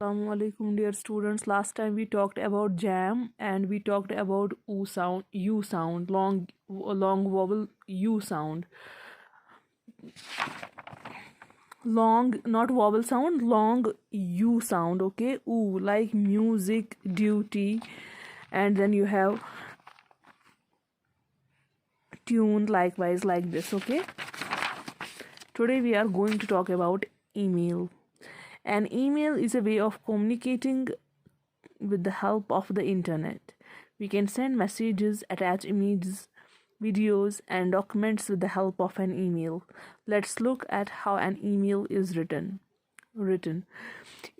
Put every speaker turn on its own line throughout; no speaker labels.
Assalamu alaikum, dear students. Last time we talked about jam and we talked about u sound, long vowel u sound, long not vowel sound, long u sound. Okay, oo like music, duty, and then you have tune likewise like this. Okay, today we are going to talk about email. An email is a way of communicating with the help of the internet. We can send messages, attach images, videos, and documents with the help of an email. Let's look at how an email is written.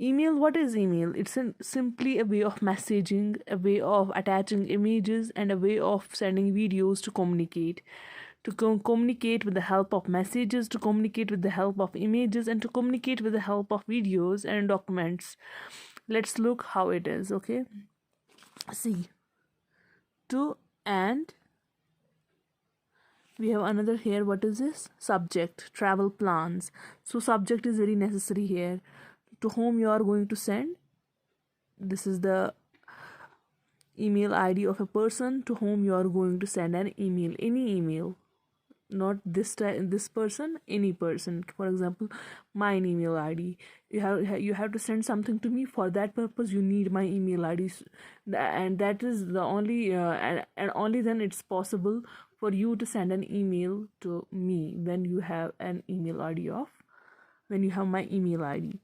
Email, what is email? It's simply a way of messaging, a way of attaching images, and a way of sending videos to communicate. To communicate with the help of messages, to communicate with the help of images, and to communicate with the help of videos and documents. Let's look how it is. Okay, see, to and we have another here. What is this? Subject, travel plans. So subject is very necessary here. To whom you are going to send, this is the email ID of a person to whom you are going to send an email, any email, not this person, any person. For example, my email ID, you have to send something to me. For that purpose you need my email ID, and that is the only and only then it's possible for you to send an email to me when you have an email ID of when you have my email ID.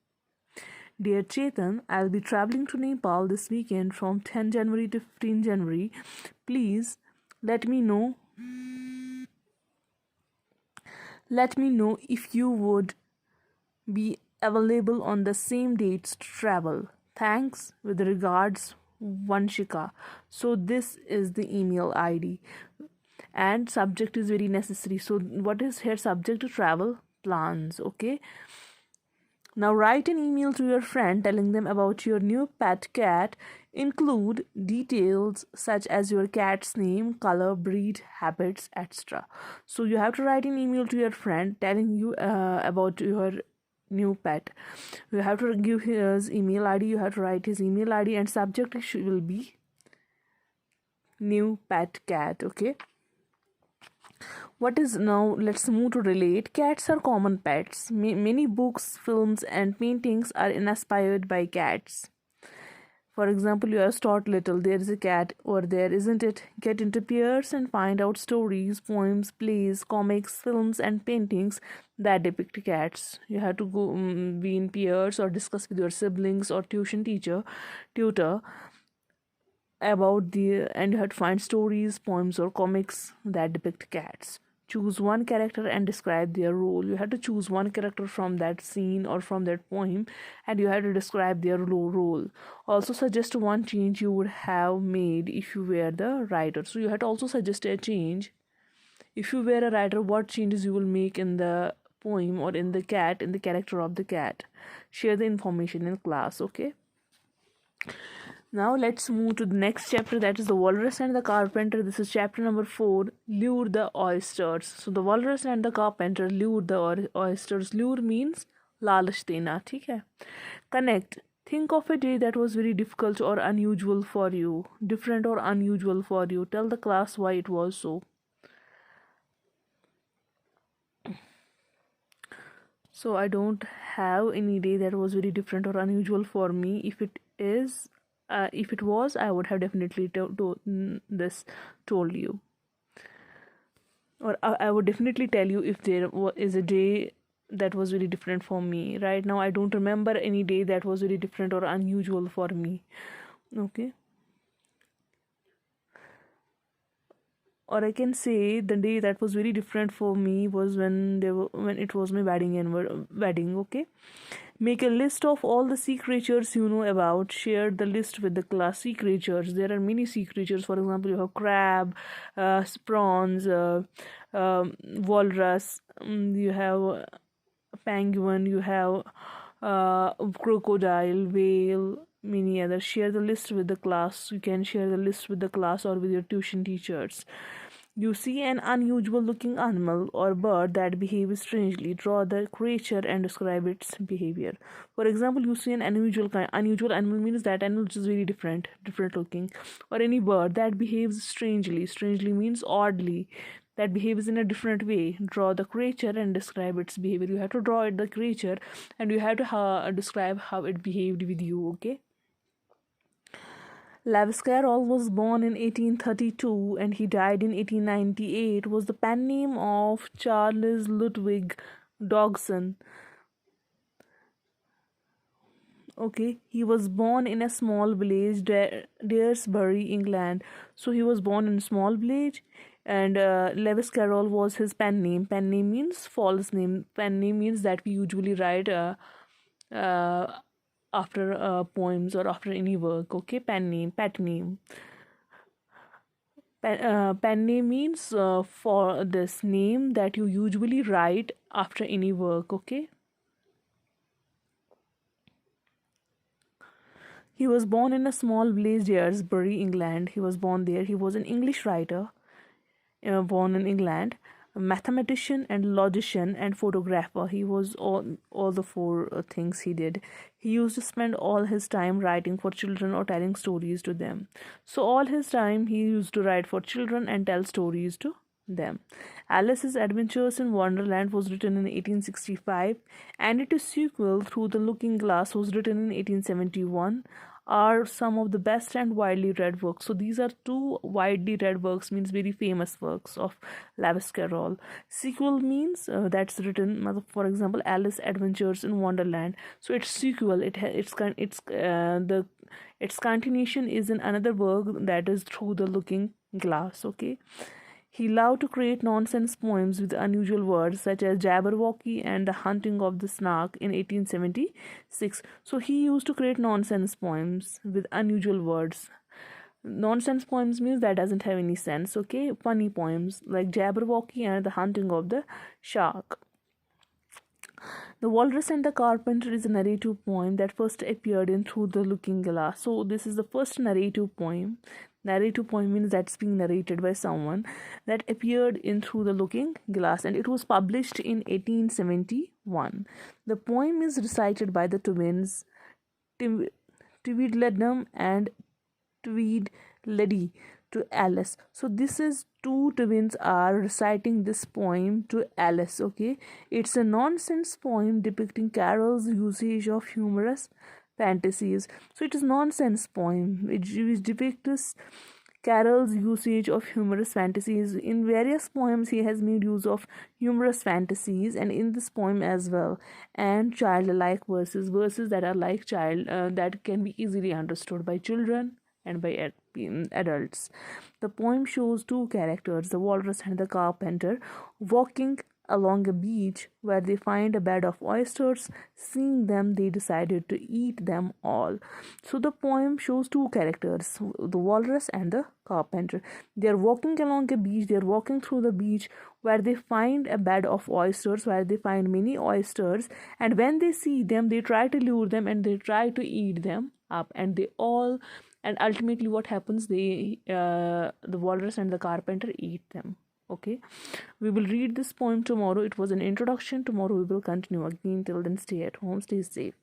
Dear Chetan, I'll be traveling to Nepal this weekend from 10 January to 15 January. Please let me know if you would be available on the same dates to travel. Thanks, with regards, Vanshika. So this is the email ID, and subject is very necessary. So what is here? Subject to travel plans. Okay, now write an email to your friend telling them about your new pet cat. Include details such as your cat's name, color, breed, habits, etc. So you have to write an email to your friend telling you about your new pet. You have to give his email ID. You have to write his email ID, and subject will be new pet cat. Okay, what is now? Let's move to relate. Cats are common pets. Many books, films, and paintings are inspired by cats. For example, you are Stuart Little. There is a cat over there, isn't it? Get into pairs and find out stories, poems, plays, comics, films, and paintings that depict cats. You have to go be in pairs or discuss with your siblings or tutor about and you have to find stories, poems, or comics that depict cats. Choose one character and describe their role. You have to choose one character from that scene or from that poem, and you have to describe their role. Also suggest one change you would have made if you were the writer. So you have to also suggest a change. If you were a writer, what changes you will make in the poem or in the character of the cat. Share the information in class. Okay, now let's move to the next chapter, that is the walrus and the carpenter. This is chapter number 4, lure the oysters. So the walrus and the carpenter lured the oysters. Lure means लालच देना, ठीक है. Connect. Think of a day that was very difficult or unusual for you, different or unusual for you. Tell the class why it was so. So I don't have any day that was very different or unusual for me. If it was, I would have definitely told you, or I would definitely tell you if there is a day that was very different for me. Right now I don't remember any day that was very different or unusual for me. Okay, or I can say the day that was very different for me was when it was my wedding. Okay, make a list of all the sea creatures you know about. Share the list with the class. Sea creatures, there are many sea creatures. For example, you have crab, prawns, walrus, you have penguin, you have crocodile, whale, many others. Share the list with the class. You can share the list with the class or with your tuition teachers. You see an unusual looking animal or bird that behaves strangely. Draw the creature and describe its behavior. For example, you see an unusual animal means that animal is very different looking, or any bird that behaves strangely. Strangely means oddly, that behaves in a different way. Draw the creature and describe its behavior. You have to draw it the creature, and you have to describe how it behaved with you. Okay. Lewis Carroll was born in 1832 and he died in 1898. Was the pen name of Charles Ludwig Dodgson. Okay, he was born in a small village, Daresbury, England. So he was born in a small village, and Lewis Carroll was his pen name. Pen name means false name. Pen name means that we usually write uh, after poems or after any work. Okay, pen name, pet name. Pen name means for this name that you usually write after any work. Okay. He was born in a small village, Daresbury, England. He was born there. He was an English writer, born in England, a mathematician and logician and photographer. He was all the four things he did. He used to spend all his time writing for children or telling stories to them. So all his time he used to write for children and tell stories to them. Alice's Adventures in Wonderland was written in 1865, and its sequel, Through the Looking Glass, was written in 1871, are some of the best and widely read works. So these are two widely read works, means very famous works of Lewis Carroll. Sequel means that's written, for example, Alice Adventures in Wonderland. So its sequel, its continuation is in another work, that is Through the Looking Glass. Okay. He loved to create nonsense poems with unusual words such as Jabberwocky and The Hunting of the Snark in 1876. So he used to create nonsense poems with unusual words. Nonsense poems means that doesn't have any sense, okay? Funny poems like Jabberwocky and The Hunting of the Shark. The Walrus and the Carpenter is a narrative poem that first appeared in Through the Looking Glass. So this is the first narrative poem. Narrative poem means that's being narrated by someone, that appeared in Through the Looking Glass, and it was published in 1871. The poem is recited by the twins Tweedledum and Tweedledee to Alice. So this is two twins are reciting this poem to Alice. Okay, it's a nonsense poem depicting Carol's usage of humorous fantasies. So it is nonsense poem which depicts Carol's usage of humorous fantasies. In various poems, he has made use of humorous fantasies, and in this poem as well. And childlike verses that are like child, that can be easily understood by children and by adults. The poem shows two characters, the walrus and the carpenter, walking along a beach where they find a bed of oysters. Seeing them, they decided to eat them all. So the poem shows two characters, the walrus and the carpenter. They are walking along a beach, they are walking through the beach where they find a bed of oysters, where they find many oysters, and when they see them, they try to lure them and they try to eat them up, and ultimately what happens, the walrus and the carpenter eat them. Okay, we will read this poem tomorrow. It was an introduction. Tomorrow we will continue again. Till then, stay at home, stay safe.